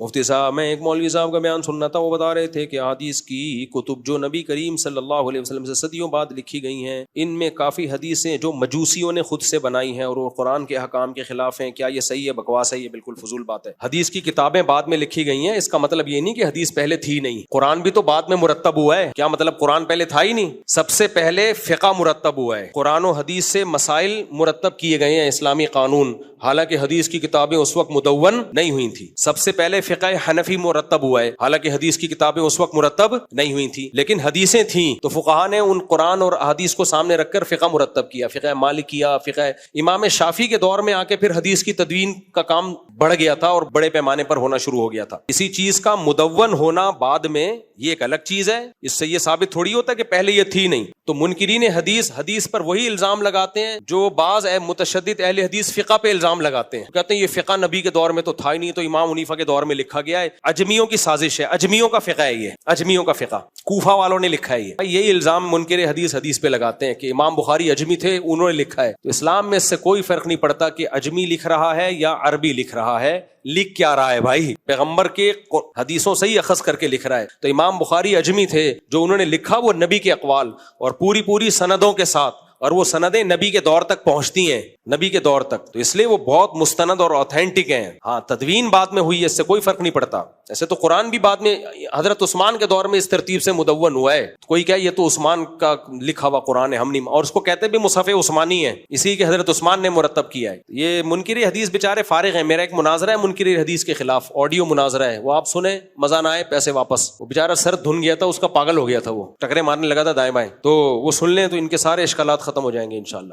مفتی صاحب، میں ایک مولوی صاحب کا بیان سننا تھا، وہ بتا رہے تھے کہ حدیث کی کتب جو نبی کریم صلی اللہ علیہ وسلم سے صدیوں بعد لکھی گئی ہیں، ان میں کافی حدیثیں جو مجوسیوں نے خود سے بنائی ہیں اور وہ قرآن کے احکام کے خلاف ہیں، کیا یہ صحیح ہے؟ بکواس ہے، یہ بالکل فضول بات ہے۔ حدیث کی کتابیں بعد میں لکھی گئی ہیں، اس کا مطلب یہ نہیں کہ حدیث پہلے تھی نہیں۔ قرآن بھی تو بعد میں مرتب ہوا ہے، کیا مطلب قرآن پہلے تھا ہی نہیں؟ سب سے پہلے فقہ مرتب ہوا ہے، قرآن و حدیث سے مسائل مرتب کیے گئے ہیں، اسلامی قانون، حالانکہ حدیث کی کتابیں اس وقت مدون نہیں ہوئی تھیں۔ سب سے پہلے فقہ حنفی مرتب ہوا ہے، حالانکہ حدیث کی کتابیں اس وقت مرتب نہیں ہوئی تھیں، لیکن حدیثیں تھیں تو فقہا نے ان قرآن اور حدیث کو سامنے رکھ کر فقہ مرتب کیا، فقہ مالکیہ، فقہ امام شافعی کے دور میں آ کے پھر حدیث کی تدوین کا کام بڑھ گیا تھا اور بڑے پیمانے پر ہونا شروع ہو گیا تھا۔ اسی چیز کا مدون ہونا بعد میں یہ ایک الگ چیز ہے، اس سے یہ ثابت تھوڑی ہوتا ہے کہ پہلے یہ تھی نہیں۔ تو منکرین حدیث پر وہی الزام لگاتے ہیں جو بعض متشدد اہل حدیث فقہ پہ الزام لگاتے ہیں، کہتے ہیں یہ فقہ نبی کے دور میں تو تھا ہی نہیں، تو امام حنیفہ کے دور میں لکھا گیا ہے، اجمیوں کی سازش ہے، اجمیوں کا فقہ ہے، یہ اجمیوں کا فقہ کوفہ والوں نے لکھا ہے۔ یہی الزام منکر حدیث پہ لگاتے ہیں کہ امام بخاری اجمی تھے، انہوں نے لکھا ہے۔ تو اسلام میں اس سے کوئی فرق نہیں پڑتا کہ اجمی لکھ رہا ہے یا عربی لکھ رہا ہے، لکھ کیا رہا ہے بھائی؟ پیغمبر کے حدیثوں سے ہی اخذ کر کے لکھ رہا ہے۔ تو امام بخاری اجمی تھے، جو انہوں نے لکھا وہ نبی کے اقوال اور پوری سندوں کے ساتھ، اور وہ سندیں نبی کے دور تک پہنچتی ہیں، نبی کے دور تک، تو اس لیے وہ بہت مستند اور اوتھینٹک ہیں۔ ہاں، تدوین بعد میں ہوئی ہے، اس سے کوئی فرق نہیں پڑتا۔ ایسے تو قرآن بھی بعد میں حضرت عثمان کے دور میں اس ترتیب سے مدون ہوا ہے، کوئی کہے یہ تو عثمان کا لکھا ہوا قرآن ہے، ہم نہیں، اور اس کو کہتے بھی مصحف عثمانی ہے، اسی کے حضرت عثمان نے مرتب کیا ہے۔ یہ منکر حدیث بیچارے فارغ ہیں۔ میرا ایک مناظرہ ہے منکر حدیث کے خلاف، آڈیو مناظرہ ہے، وہ آپ سنیں، مزہ نہ آئے پیسے واپس۔ وہ بیچارہ سر دھن گیا تھا، اس کا پاگل ہو گیا تھا، وہ ٹکرے مارنے لگا تھا دائیں بائیں، تو وہ سن لیں تو ان کے سارے اشکالات ختم ہو جائیں گے انشاءاللہ۔